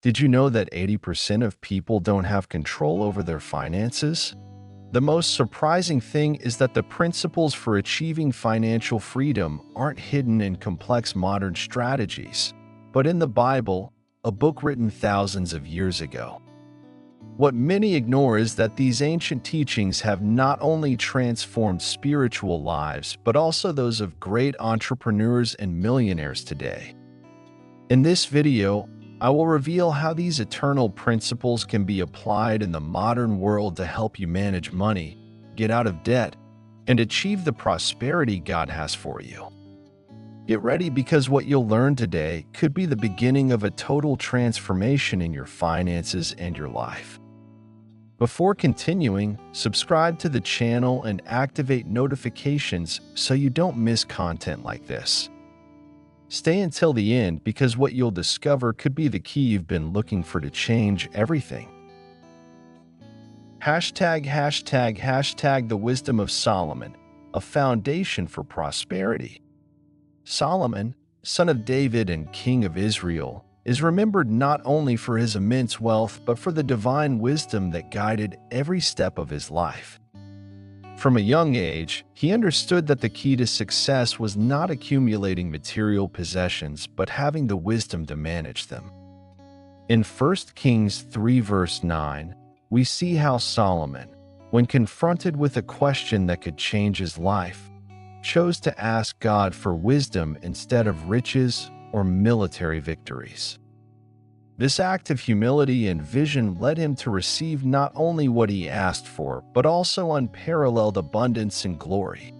Did you know that 80% of people don't have control over their finances? The most surprising thing is that the principles for achieving financial freedom aren't hidden in complex modern strategies, but in the Bible, a book written thousands of years ago. What many ignore is that these ancient teachings have not only transformed spiritual lives, but also those of great entrepreneurs and millionaires today. In this video, I will reveal how these eternal principles can be applied in the modern world to help you manage money, get out of debt, and achieve the prosperity God has for you. Get ready, because what you'll learn today could be the beginning of a total transformation in your finances and your life. Before continuing, subscribe to the channel and activate notifications so you don't miss content like this. Stay until the end, because what you'll discover could be the key you've been looking for to change everything. ####The Wisdom of Solomon, a foundation for prosperity. Solomon, son of David and king of Israel, is remembered not only for his immense wealth but for the divine wisdom that guided every step of his life. From a young age, he understood that the key to success was not accumulating material possessions but having the wisdom to manage them. In 1 Kings 3 verse 9, we see how Solomon, when confronted with a question that could change his life, chose to ask God for wisdom instead of riches or military victories. This act of humility and vision led him to receive not only what he asked for, but also unparalleled abundance and glory.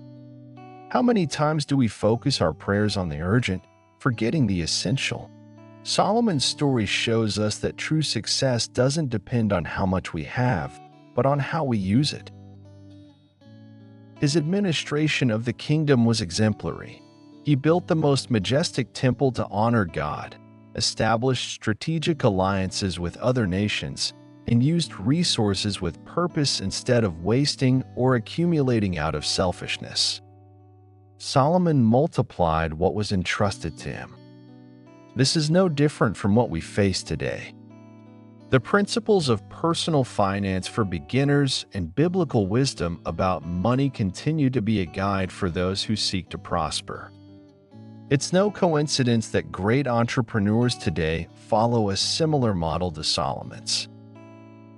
How many times do we focus our prayers on the urgent, forgetting the essential? Solomon's story shows us that true success doesn't depend on how much we have, but on how we use it. His administration of the kingdom was exemplary. He built the most majestic temple to honor God, established strategic alliances with other nations, and used resources with purpose instead of wasting or accumulating out of selfishness. Solomon multiplied what was entrusted to him. This is no different from what we face today. The principles of personal finance for beginners and biblical wisdom about money continue to be a guide for those who seek to prosper. It's no coincidence that great entrepreneurs today follow a similar model to Solomon's.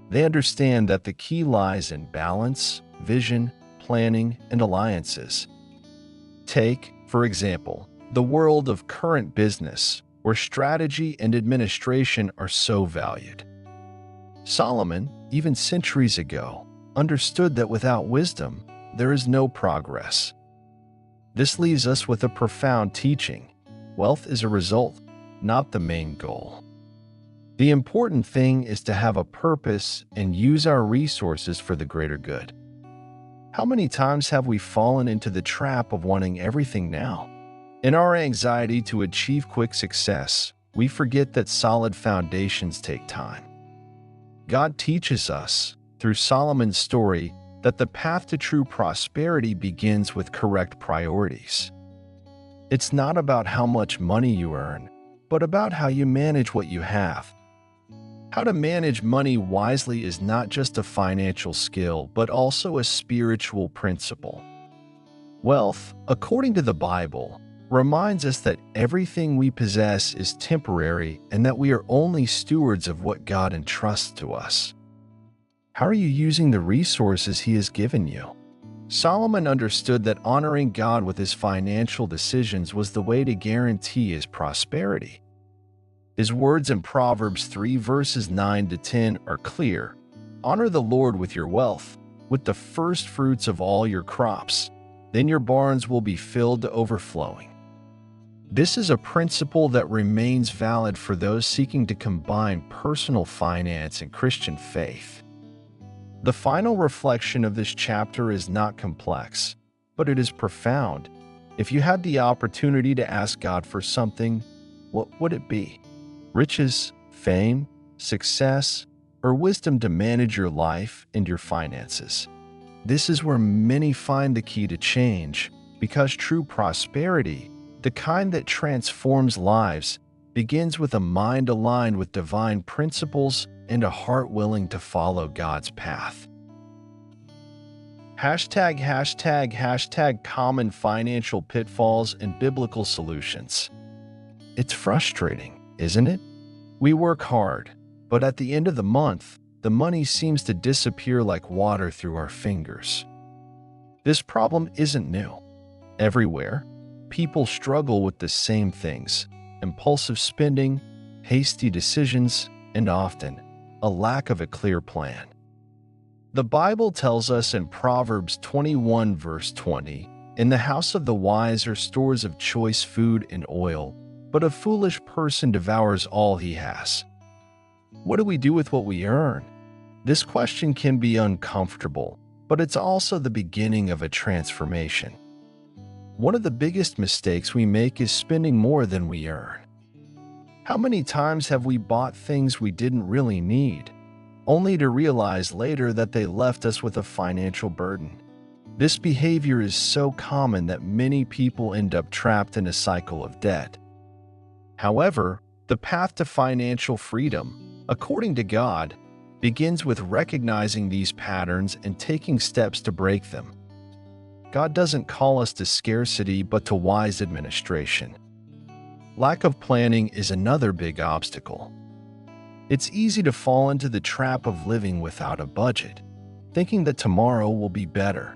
They understand that the key lies in balance, vision, planning, and alliances. Take, for example, the world of current business, where strategy and administration are so valued. Solomon, even centuries ago, understood that without wisdom, there is no progress. This leaves us with a profound teaching. Wealth is a result, not the main goal. The important thing is to have a purpose and use our resources for the greater good. How many times have we fallen into the trap of wanting everything now? In our anxiety to achieve quick success, we forget that solid foundations take time. God teaches us, through Solomon's story, that the path to true prosperity begins with correct priorities. It's not about how much money you earn, but about how you manage what you have. How to manage money wisely is not just a financial skill, but also a spiritual principle. Wealth, according to the Bible, reminds us that everything we possess is temporary and that we are only stewards of what God entrusts to us. How are you using the resources He has given you? Solomon understood that honoring God with his financial decisions was the way to guarantee his prosperity. His words in Proverbs 3 verses 9 to 10 are clear. Honor the Lord with your wealth, with the first fruits of all your crops. Then your barns will be filled to overflowing. This is a principle that remains valid for those seeking to combine personal finance and Christian faith. The final reflection of this chapter is not complex, but it is profound. If you had the opportunity to ask God for something, what would it be? Riches, fame, success, or wisdom to manage your life and your finances? This is where many find the key to change, because true prosperity, the kind that transforms lives, begins with a mind aligned with divine principles and a heart willing to follow God's path. ### common financial pitfalls and biblical solutions. It's frustrating, isn't it? We work hard, but at the end of the month, the money seems to disappear like water through our fingers. This problem isn't new. Everywhere, people struggle with the same things: impulsive spending, hasty decisions, and often a lack of a clear plan. The Bible tells us in Proverbs 21 verse 20, "In the house of the wise are stores of choice food and oil, but a foolish person devours all he has." What do we do with what we earn? This question can be uncomfortable, but it's also the beginning of a transformation. One of the biggest mistakes we make is spending more than we earn. How many times have we bought things we didn't really need, only to realize later that they left us with a financial burden? This behavior is so common that many people end up trapped in a cycle of debt. However, the path to financial freedom, according to God, begins with recognizing these patterns and taking steps to break them. God doesn't call us to scarcity but to wise administration. Lack of planning is another big obstacle. It's easy to fall into the trap of living without a budget, thinking that tomorrow will be better.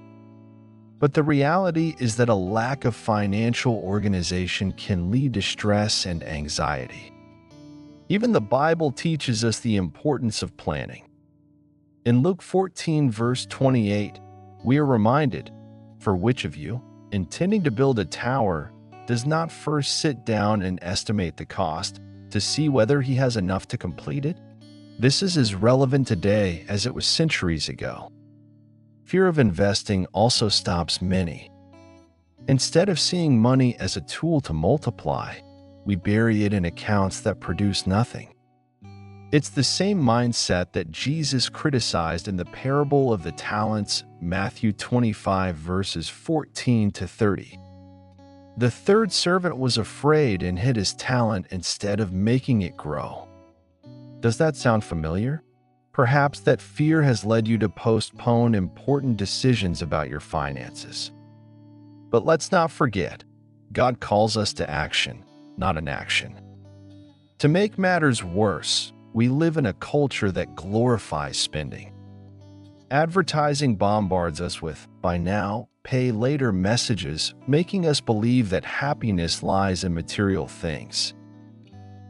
But the reality is that a lack of financial organization can lead to stress and anxiety. Even the Bible teaches us the importance of planning. In Luke 14 verse 28, we are reminded, "For which of you, intending to build a tower, does not first sit down and estimate the cost to see whether he has enough to complete it?" This is as relevant today as it was centuries ago. Fear of investing also stops many. Instead of seeing money as a tool to multiply, we bury it in accounts that produce nothing. It's the same mindset that Jesus criticized in the parable of the talents, Matthew 25 verses 14 to 30. The third servant was afraid and hid his talent instead of making it grow. Does that sound familiar? Perhaps that fear has led you to postpone important decisions about your finances. But let's not forget, God calls us to action, not inaction. To make matters worse, we live in a culture that glorifies spending. Advertising bombards us with "buy now, pay later" messages, making us believe that happiness lies in material things.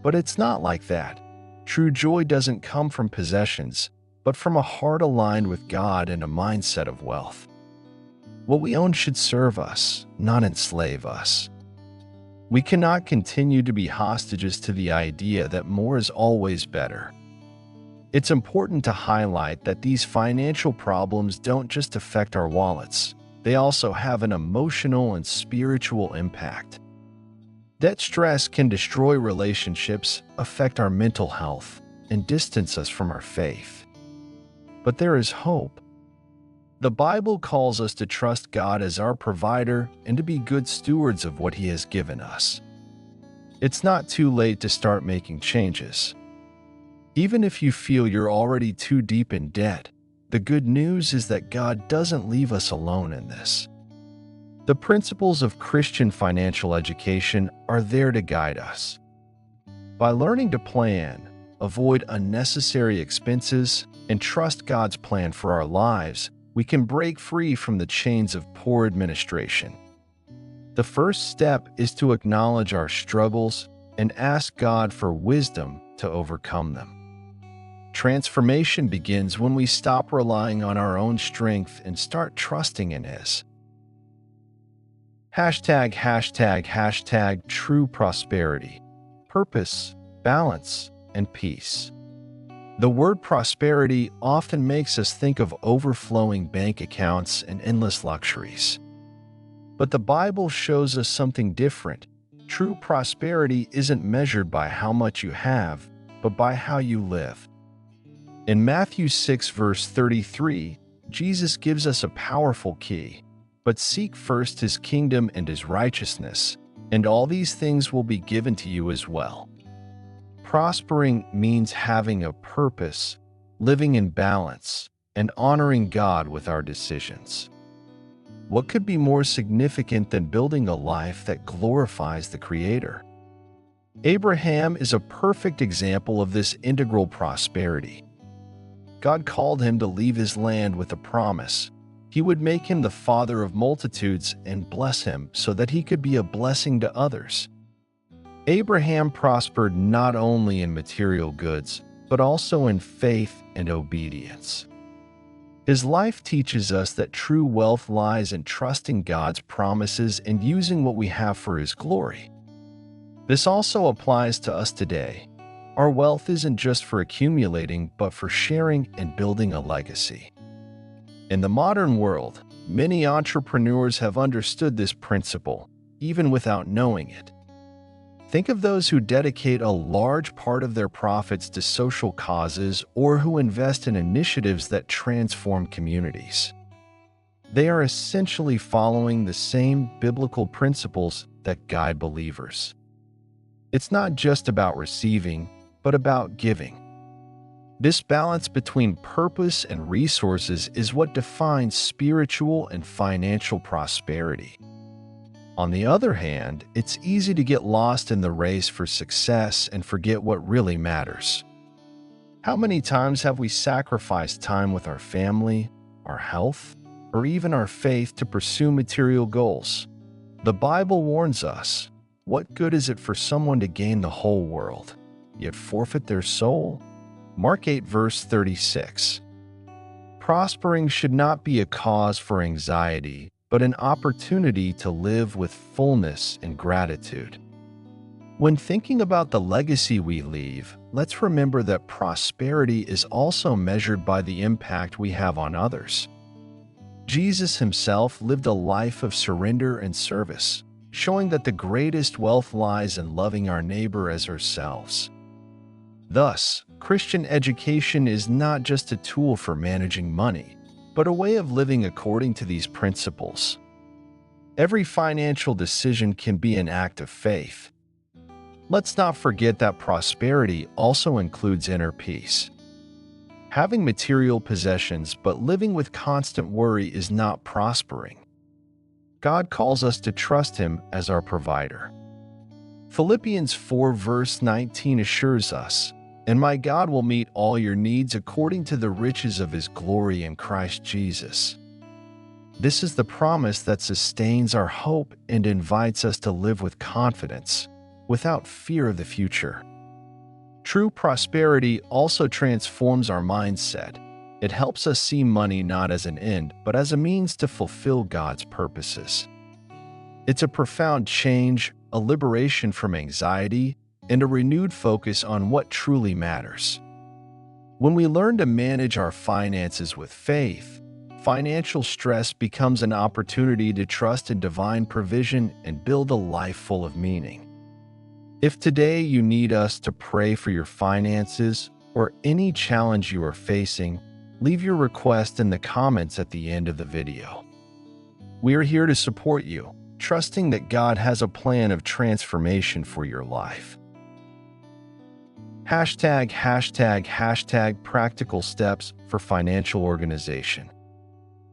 But it's not like that. True joy doesn't come from possessions, but from a heart aligned with God and a mindset of wealth. What we own should serve us, not enslave us. We cannot continue to be hostages to the idea that more is always better. It's important to highlight that these financial problems don't just affect our wallets, they also have an emotional and spiritual impact. Debt stress can destroy relationships, affect our mental health, and distance us from our faith. But there is hope. The Bible calls us to trust God as our provider and to be good stewards of what He has given us. It's not too late to start making changes. Even if you feel you're already too deep in debt, the good news is that God doesn't leave us alone in this. The principles of Christian financial education are there to guide us. By learning to plan, avoid unnecessary expenses, and trust God's plan for our lives, we can break free from the chains of poor administration. The first step is to acknowledge our struggles and ask God for wisdom to overcome them. Transformation begins when we stop relying on our own strength and start trusting in His. ### True prosperity, purpose, balance, and peace. The word prosperity often makes us think of overflowing bank accounts and endless luxuries. But the Bible shows us something different. True prosperity isn't measured by how much you have, but by how you live. In Matthew 6 verse 33, Jesus gives us a powerful key. "But seek first His kingdom and His righteousness, and all these things will be given to you as well." Prospering means having a purpose, living in balance, and honoring God with our decisions. What could be more significant than building a life that glorifies the Creator? Abraham is a perfect example of this integral prosperity. God called him to leave his land with a promise. He would make him the father of multitudes and bless him so that he could be a blessing to others. Abraham prospered not only in material goods, but also in faith and obedience. His life teaches us that true wealth lies in trusting God's promises and using what we have for His glory. This also applies to us today. Our wealth isn't just for accumulating, but for sharing and building a legacy. In the modern world, many entrepreneurs have understood this principle, even without knowing it. Think of those who dedicate a large part of their profits to social causes or who invest in initiatives that transform communities. They are essentially following the same biblical principles that guide believers. It's not just about receiving, but about giving. This balance between purpose and resources is what defines spiritual and financial prosperity. On the other hand, it's easy to get lost in the race for success and forget what really matters. How many times have we sacrificed time with our family, our health, or even our faith to pursue material goals? The Bible warns us, what good is it for someone to gain the whole world, yet forfeit their soul? Mark 8 verse 36. Prospering should not be a cause for anxiety, but an opportunity to live with fullness and gratitude. When thinking about the legacy we leave, let's remember that prosperity is also measured by the impact we have on others. Jesus himself lived a life of surrender and service, showing that the greatest wealth lies in loving our neighbor as ourselves. Thus, Christian education is not just a tool for managing money, but a way of living according to these principles. Every financial decision can be an act of faith. Let's not forget that prosperity also includes inner peace. Having material possessions but living with constant worry is not prospering. God calls us to trust Him as our provider. Philippians 4 verse 19 assures us, "And my God will meet all your needs according to the riches of His glory in Christ Jesus." This is the promise that sustains our hope and invites us to live with confidence, without fear of the future. True prosperity also transforms our mindset. It helps us see money not as an end, but as a means to fulfill God's purposes. It's a profound change, a liberation from anxiety, and a renewed focus on what truly matters. When we learn to manage our finances with faith, financial stress becomes an opportunity to trust in divine provision and build a life full of meaning. If today you need us to pray for your finances or any challenge you are facing, leave your request in the comments at the end of the video. We are here to support you, trusting that God has a plan of transformation for your life. ### practical steps for financial organization.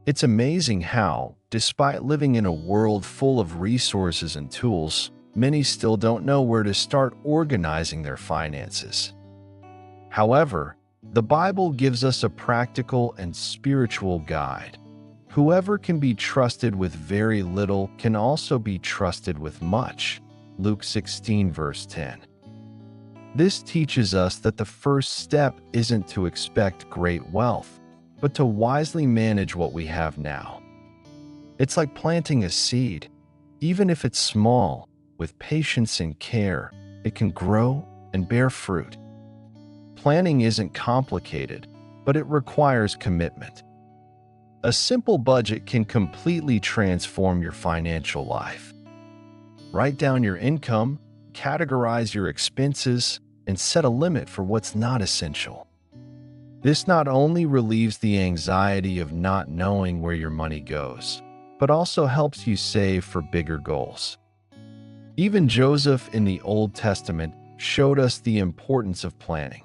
It's amazing how, despite living in a world full of resources and tools, many still don't know where to start organizing their finances. However, the Bible gives us a practical and spiritual guide. Whoever can be trusted with very little can also be trusted with much. Luke 16 verse 10. This teaches us that the first step isn't to expect great wealth, but to wisely manage what we have now. It's like planting a seed. Even if it's small, with patience and care, it can grow and bear fruit. Planning isn't complicated, but it requires commitment. A simple budget can completely transform your financial life. Write down your income, categorize your expenses, and set a limit for what's not essential. This not only relieves the anxiety of not knowing where your money goes, but also helps you save for bigger goals. Even Joseph in the Old Testament showed us the importance of planning.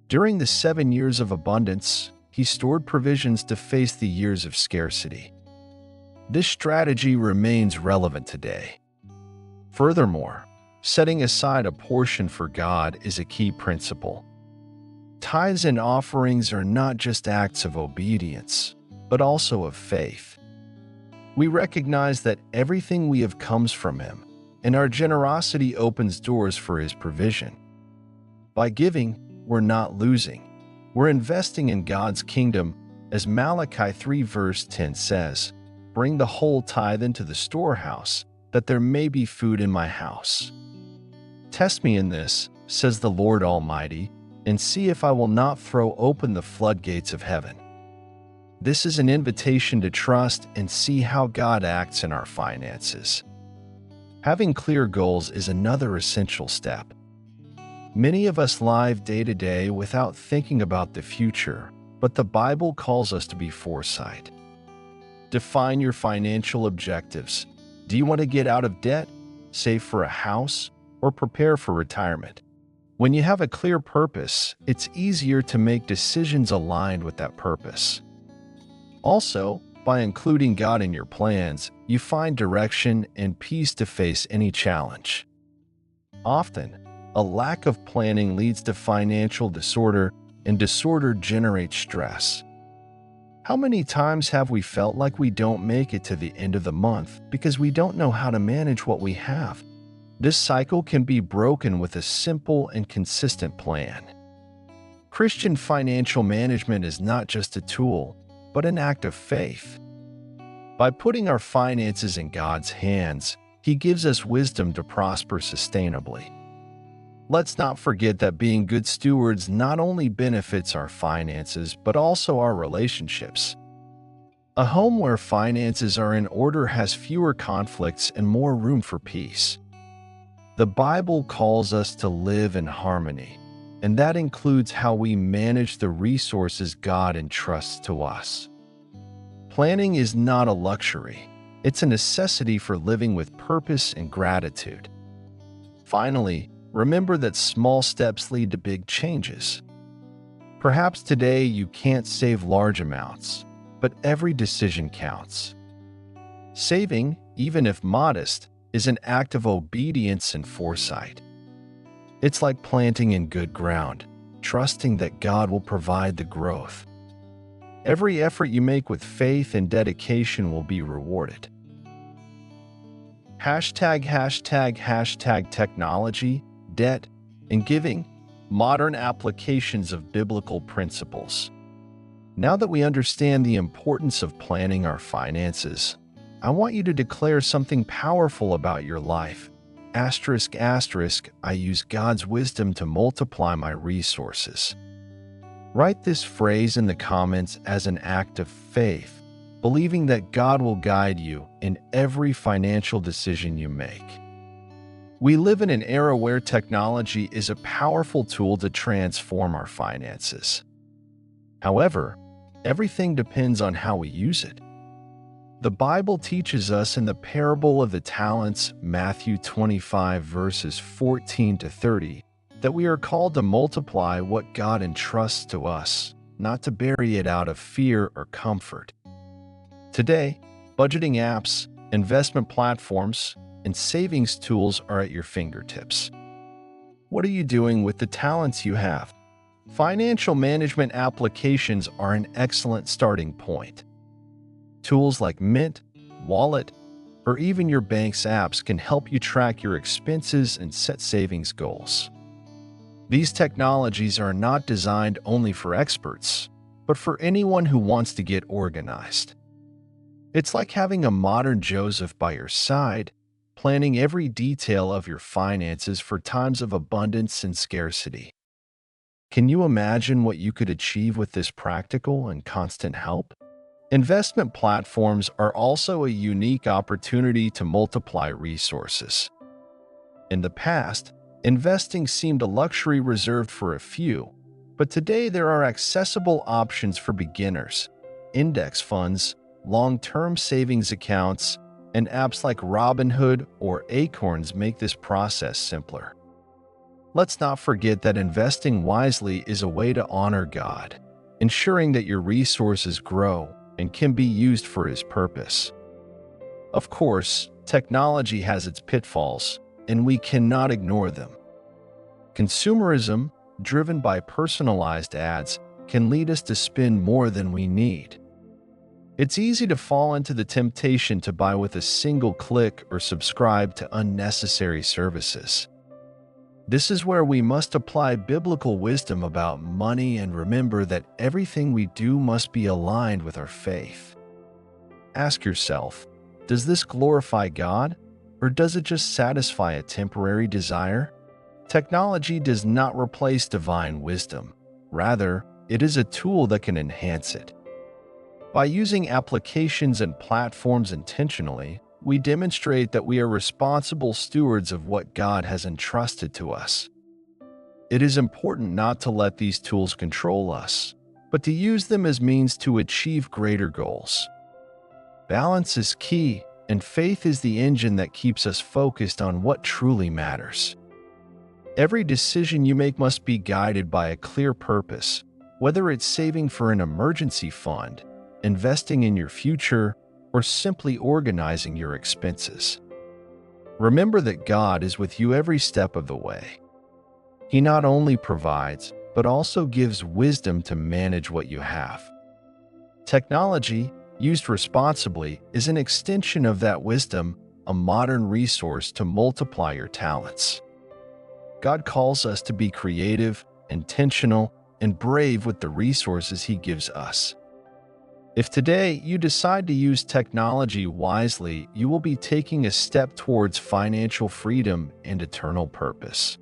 During the 7 years of abundance, he stored provisions to face the years of scarcity. This strategy remains relevant today. Furthermore, setting aside a portion for God is a key principle. Tithes and offerings are not just acts of obedience, but also of faith. We recognize that everything we have comes from Him, and our generosity opens doors for His provision. By giving, we're not losing. We're investing in God's kingdom, as Malachi 3 verse 10 says, "Bring the whole tithe into the storehouse, that there may be food in my house. Test me in this, says the Lord Almighty, and see if I will not throw open the floodgates of heaven." This is an invitation to trust and see how God acts in our finances. Having clear goals is another essential step. Many of us live day to day without thinking about the future, but the Bible calls us to be foresight. Define your financial objectives. Do you want to get out of debt, save for a house, or prepare for retirement? When you have a clear purpose, it's easier to make decisions aligned with that purpose. Also, by including God in your plans, you find direction and peace to face any challenge. Often, a lack of planning leads to financial disorder, and disorder generates stress. How many times have we felt like we don't make it to the end of the month because we don't know how to manage what we have? This cycle can be broken with a simple and consistent plan. Christian financial management is not just a tool, but an act of faith. By putting our finances in God's hands, He gives us wisdom to prosper sustainably. Let's not forget that being good stewards not only benefits our finances, but also our relationships. A home where finances are in order has fewer conflicts and more room for peace. The Bible calls us to live in harmony, and that includes how we manage the resources God entrusts to us. Planning is not a luxury, it's a necessity for living with purpose and gratitude. Finally, remember that small steps lead to big changes. Perhaps today you can't save large amounts, but every decision counts. Saving, even if modest, is an act of obedience and foresight. It's like planting in good ground, trusting that God will provide the growth. Every effort you make with faith and dedication will be rewarded. Hashtag technology, debt, and giving, modern applications of biblical principles. Now that we understand the importance of planning our finances, I want you to declare something powerful about your life. I use God's wisdom to multiply my resources. Write this phrase in the comments as an act of faith, believing that God will guide you in every financial decision you make. We live in an era where technology is a powerful tool to transform our finances. However, everything depends on how we use it. The Bible teaches us in the parable of the talents, Matthew 25 verses 14 to 30, that we are called to multiply what God entrusts to us, not to bury it out of fear or comfort. Today, budgeting apps, investment platforms, and savings tools are at your fingertips. What are you doing with the talents you have? Financial management applications are an excellent starting point. Tools like Mint, Wallet, or even your bank's apps can help you track your expenses and set savings goals. These technologies are not designed only for experts, but for anyone who wants to get organized. It's like having a modern Joseph by your side, planning every detail of your finances for times of abundance and scarcity. Can you imagine what you could achieve with this practical and constant help? Investment platforms are also a unique opportunity to multiply resources. In the past, investing seemed a luxury reserved for a few, but today there are accessible options for beginners. Index funds, long-term savings accounts, and apps like Robinhood or Acorns make this process simpler. Let's not forget that investing wisely is a way to honor God, ensuring that your resources grow and can be used for His purpose. Of course, technology has its pitfalls, and we cannot ignore them. Consumerism, driven by personalized ads, can lead us to spend more than we need. It's easy to fall into the temptation to buy with a single click or subscribe to unnecessary services. This is where we must apply biblical wisdom about money and remember that everything we do must be aligned with our faith. Ask yourself, does this glorify God, or does it just satisfy a temporary desire? Technology does not replace divine wisdom. Rather, it is a tool that can enhance it. By using applications and platforms intentionally, we demonstrate that we are responsible stewards of what God has entrusted to us. It is important not to let these tools control us, but to use them as means to achieve greater goals. Balance is key, and faith is the engine that keeps us focused on what truly matters. Every decision you make must be guided by a clear purpose, whether it's saving for an emergency fund, investing in your future, or simply organizing your expenses. Remember that God is with you every step of the way. He not only provides, but also gives wisdom to manage what you have. Technology, used responsibly, is an extension of that wisdom, a modern resource to multiply your talents. God calls us to be creative, intentional, and brave with the resources He gives us. If today you decide to use technology wisely, you will be taking a step towards financial freedom and eternal purpose.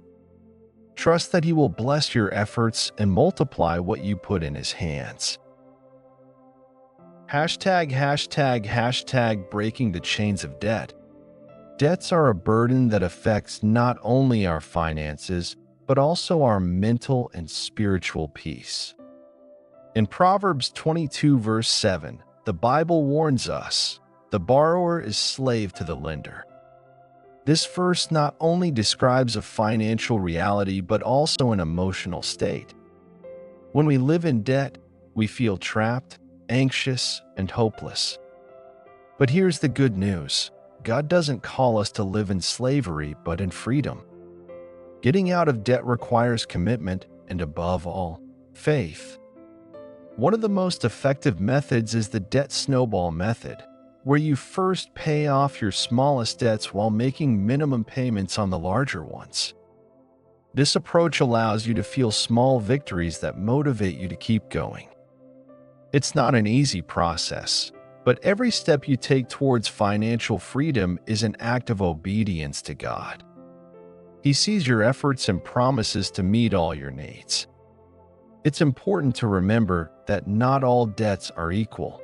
Trust that He will bless your efforts and multiply what you put in His hands. ### breaking the chains of debt. Debts are a burden that affects not only our finances, but also our mental and spiritual peace. In Proverbs 22 verse 7, the Bible warns us, the borrower is slave to the lender. This verse not only describes a financial reality but also an emotional state. When we live in debt, we feel trapped, anxious, and hopeless. But here's the good news. God doesn't call us to live in slavery but in freedom. Getting out of debt requires commitment and, above all, faith. One of the most effective methods is the debt snowball method, where you first pay off your smallest debts while making minimum payments on the larger ones. This approach allows you to feel small victories that motivate you to keep going. It's not an easy process, but every step you take towards financial freedom is an act of obedience to God. He sees your efforts and promises to meet all your needs. It's important to remember that not all debts are equal.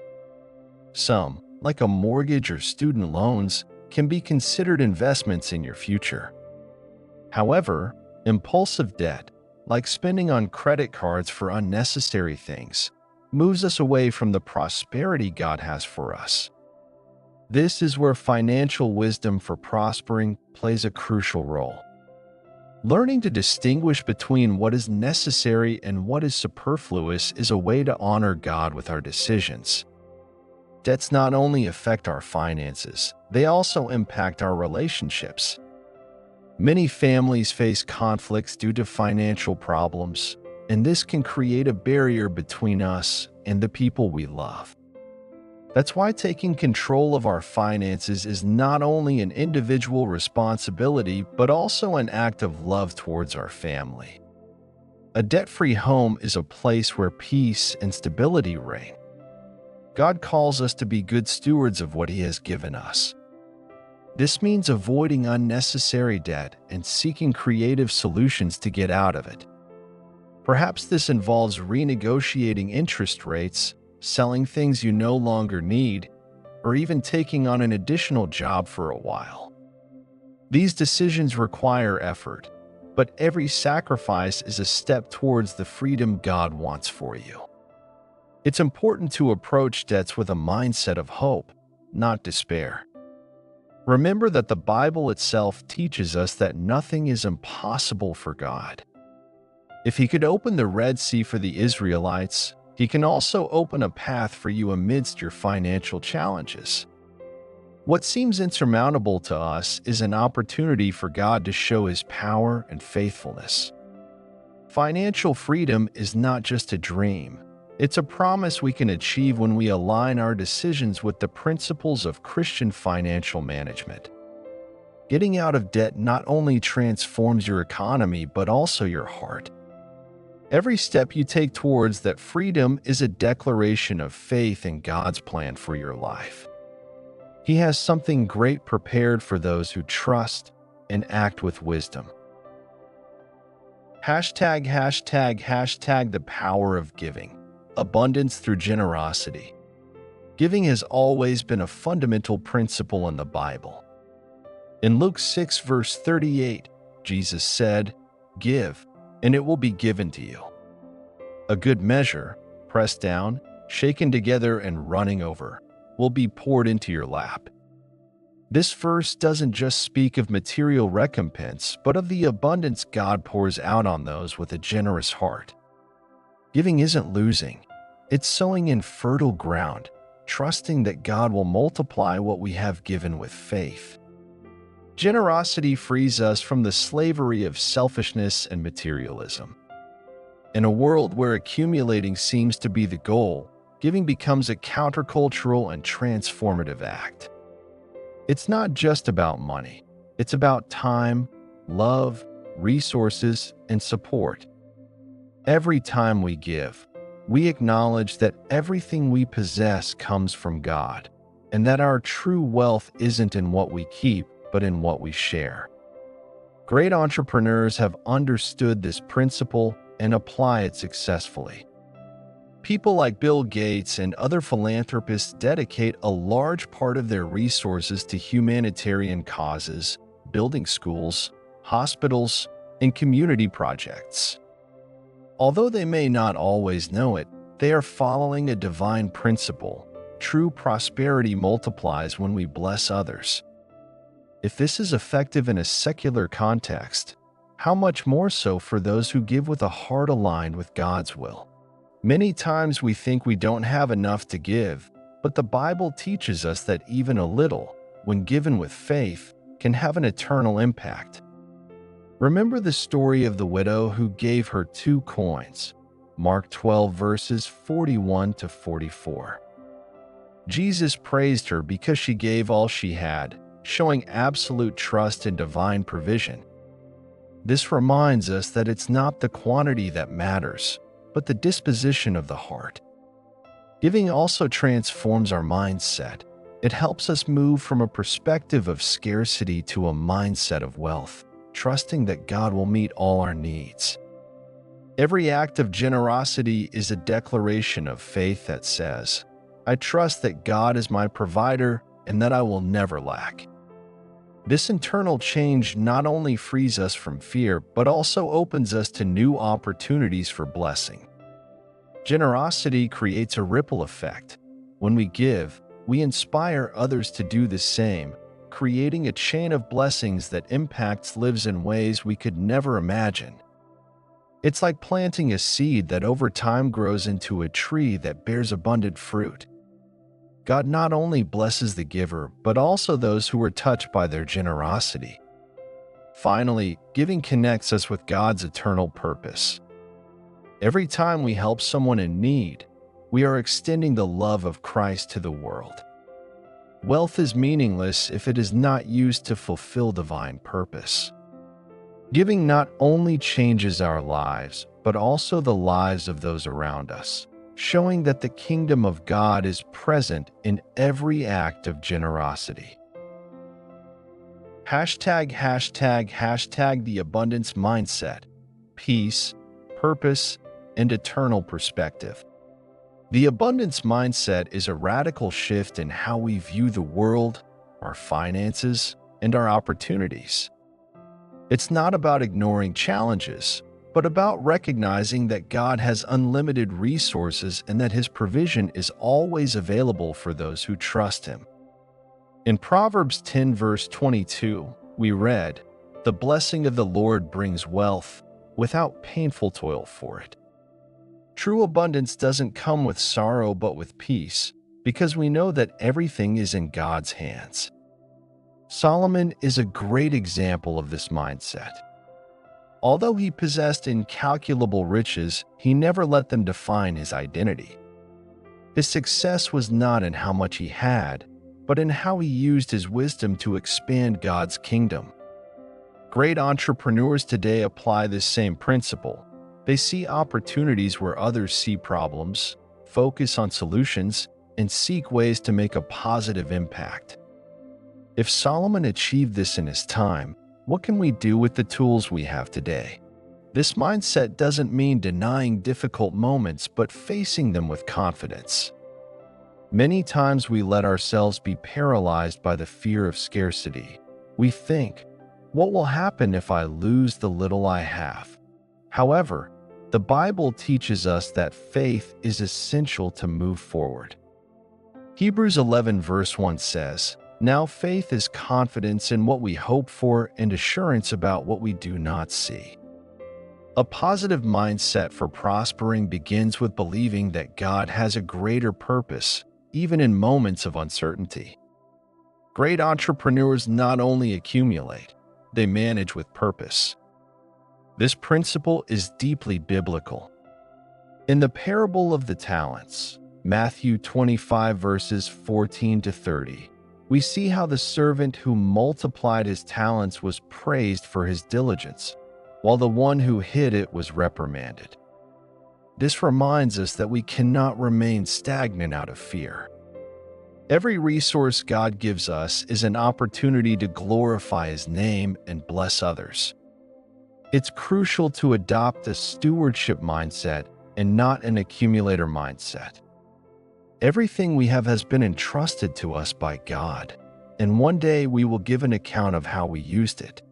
Some, like a mortgage or student loans, can be considered investments in your future. However, impulsive debt, like spending on credit cards for unnecessary things, moves us away from the prosperity God has for us. This is where financial wisdom for prospering plays a crucial role. Learning to distinguish between what is necessary and what is superfluous is a way to honor God with our decisions. Debts not only affect our finances, they also impact our relationships. Many families face conflicts due to financial problems, and this can create a barrier between us and the people we love. That's why taking control of our finances is not only an individual responsibility, but also an act of love towards our family. A debt-free home is a place where peace and stability reign. God calls us to be good stewards of what He has given us. This means avoiding unnecessary debt and seeking creative solutions to get out of it. Perhaps this involves renegotiating interest rates, selling things you no longer need, or even taking on an additional job for a while. These decisions require effort, but every sacrifice is a step towards the freedom God wants for you. It's important to approach debts with a mindset of hope, not despair. Remember that the Bible itself teaches us that nothing is impossible for God. If He could open the Red Sea for the Israelites, He can also open a path for you amidst your financial challenges. What seems insurmountable to us is an opportunity for God to show His power and faithfulness. Financial freedom is not just a dream. It's a promise we can achieve when we align our decisions with the principles of Christian financial management. Getting out of debt not only transforms your economy, but also your heart. Every step you take towards that freedom is a declaration of faith in God's plan for your life. He has something great prepared for those who trust and act with wisdom. ### the power of giving. Abundance through generosity. Giving has always been a fundamental principle in the Bible. In Luke 6, verse 38, Jesus said, "Give, and it will be given to you. A good measure, pressed down, shaken together, and running over, will be poured into your lap." This verse doesn't just speak of material recompense, but of the abundance God pours out on those with a generous heart. Giving isn't losing. It's sowing in fertile ground, trusting that God will multiply what we have given with faith. Generosity frees us from the slavery of selfishness and materialism. In a world where accumulating seems to be the goal, giving becomes a countercultural and transformative act. It's not just about money. It's about time, love, resources, and support. Every time we give, we acknowledge that everything we possess comes from God, and that our true wealth isn't in what we keep, but in what we share. Great entrepreneurs have understood this principle and apply it successfully. People like Bill Gates and other philanthropists dedicate a large part of their resources to humanitarian causes, building schools, hospitals, and community projects. Although they may not always know it, they are following a divine principle. True prosperity multiplies when we bless others. If this is effective in a secular context, how much more so for those who give with a heart aligned with God's will? Many times we think we don't have enough to give, but the Bible teaches us that even a little, when given with faith, can have an eternal impact. Remember the story of the widow who gave her 2 coins, Mark 12 verses 41 to 44. Jesus praised her because she gave all she had, showing absolute trust in divine provision. This reminds us that it's not the quantity that matters, but the disposition of the heart. Giving also transforms our mindset. It helps us move from a perspective of scarcity to a mindset of wealth, trusting that God will meet all our needs. Every act of generosity is a declaration of faith that says, "I trust that God is my provider and that I will never lack." This internal change not only frees us from fear, but also opens us to new opportunities for blessing. Generosity creates a ripple effect. When we give, we inspire others to do the same, creating a chain of blessings that impacts lives in ways we could never imagine. It's like planting a seed that over time grows into a tree that bears abundant fruit. God not only blesses the giver, but also those who are touched by their generosity. Finally, giving connects us with God's eternal purpose. Every time we help someone in need, we are extending the love of Christ to the world. Wealth is meaningless if it is not used to fulfill divine purpose. Giving not only changes our lives, but also the lives of those around us, showing that the kingdom of God is present in every act of generosity. ### the abundance mindset, peace, purpose, and eternal perspective. The abundance mindset is a radical shift in how we view the world, our finances, and our opportunities. It's not about ignoring challenges, but about recognizing that God has unlimited resources and that His provision is always available for those who trust Him. In Proverbs 10 verse 22, we read, "The blessing of the Lord brings wealth without painful toil for it." True abundance doesn't come with sorrow but with peace, because we know that everything is in God's hands. Solomon is a great example of this mindset. Although he possessed incalculable riches, he never let them define his identity. His success was not in how much he had, but in how he used his wisdom to expand God's kingdom. Great entrepreneurs today apply this same principle. They see opportunities where others see problems, focus on solutions, and seek ways to make a positive impact. If Solomon achieved this in his time, what can we do with the tools we have today? This mindset doesn't mean denying difficult moments, but facing them with confidence. Many times we let ourselves be paralyzed by the fear of scarcity. We think, what will happen if I lose the little I have? However, the Bible teaches us that faith is essential to move forward. Hebrews 11 verse 1 says, "Now faith is confidence in what we hope for and assurance about what we do not see." A positive mindset for prospering begins with believing that God has a greater purpose, even in moments of uncertainty. Great entrepreneurs not only accumulate, they manage with purpose. This principle is deeply biblical. In the parable of the talents, Matthew 25 verses 14 to 30, we see how the servant who multiplied his talents was praised for his diligence, while the one who hid it was reprimanded. This reminds us that we cannot remain stagnant out of fear. Every resource God gives us is an opportunity to glorify His name and bless others. It's crucial to adopt a stewardship mindset and not an accumulator mindset. Everything we have has been entrusted to us by God, and one day we will give an account of how we used it.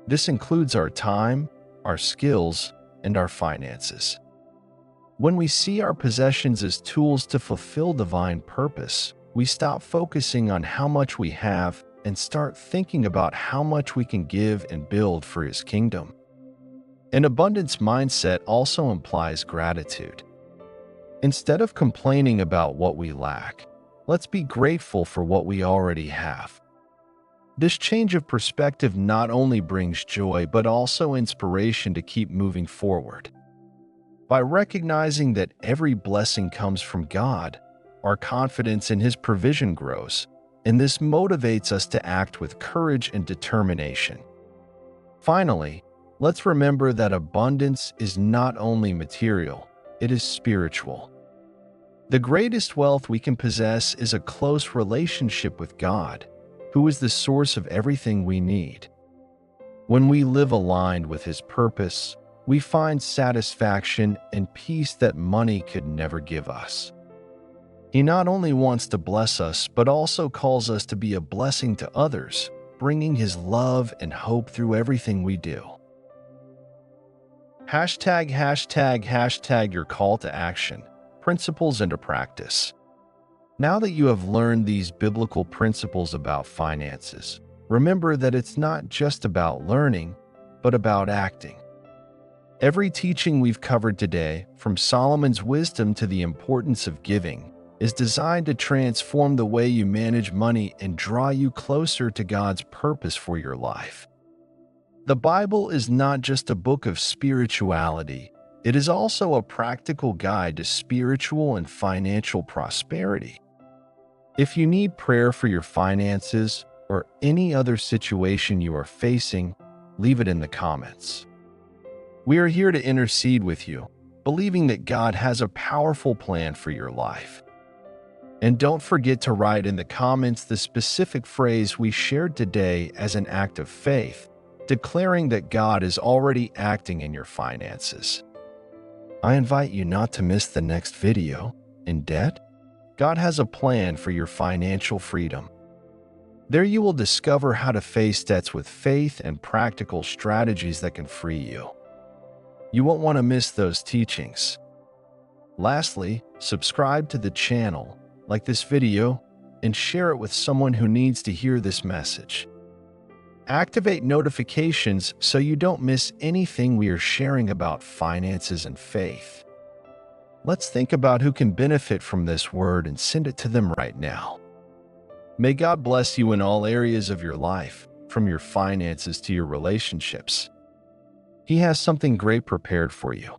This includes our time, our skills, and our finances. When we see our possessions as tools to fulfill divine purpose, we stop focusing on how much we have and start thinking about how much we can give and build for His kingdom. An abundance mindset also implies gratitude. Instead of complaining about what we lack, let's be grateful for what we already have. This change of perspective not only brings joy but also inspiration to keep moving forward. By recognizing that every blessing comes from God, our confidence in His provision grows, and this motivates us to act with courage and determination. Finally, let's remember that abundance is not only material, it is spiritual. The greatest wealth we can possess is a close relationship with God, who is the source of everything we need. When we live aligned with His purpose, we find satisfaction and peace that money could never give us. He not only wants to bless us, but also calls us to be a blessing to others, bringing His love and hope through everything we do. ### your call to action, principles into practice. Now that you have learned these biblical principles about finances, remember that it's not just about learning, but about acting. Every teaching we've covered today, from Solomon's wisdom to the importance of giving, is designed to transform the way you manage money and draw you closer to God's purpose for your life. The Bible is not just a book of spirituality, it is also a practical guide to spiritual and financial prosperity. If you need prayer for your finances or any other situation you are facing, leave it in the comments. We are here to intercede with you, believing that God has a powerful plan for your life. And don't forget to write in the comments the specific phrase we shared today as an act of faith, declaring that God is already acting in your finances. I invite you not to miss the next video. In debt? God has a plan for your financial freedom. There you will discover how to face debts with faith and practical strategies that can free you. You won't want to miss those teachings. Lastly, subscribe to the channel, like this video, and share it with someone who needs to hear this message. Activate notifications so you don't miss anything we are sharing about finances and faith. Let's think about who can benefit from this word and send it to them right now. May God bless you in all areas of your life, from your finances to your relationships. He has something great prepared for you.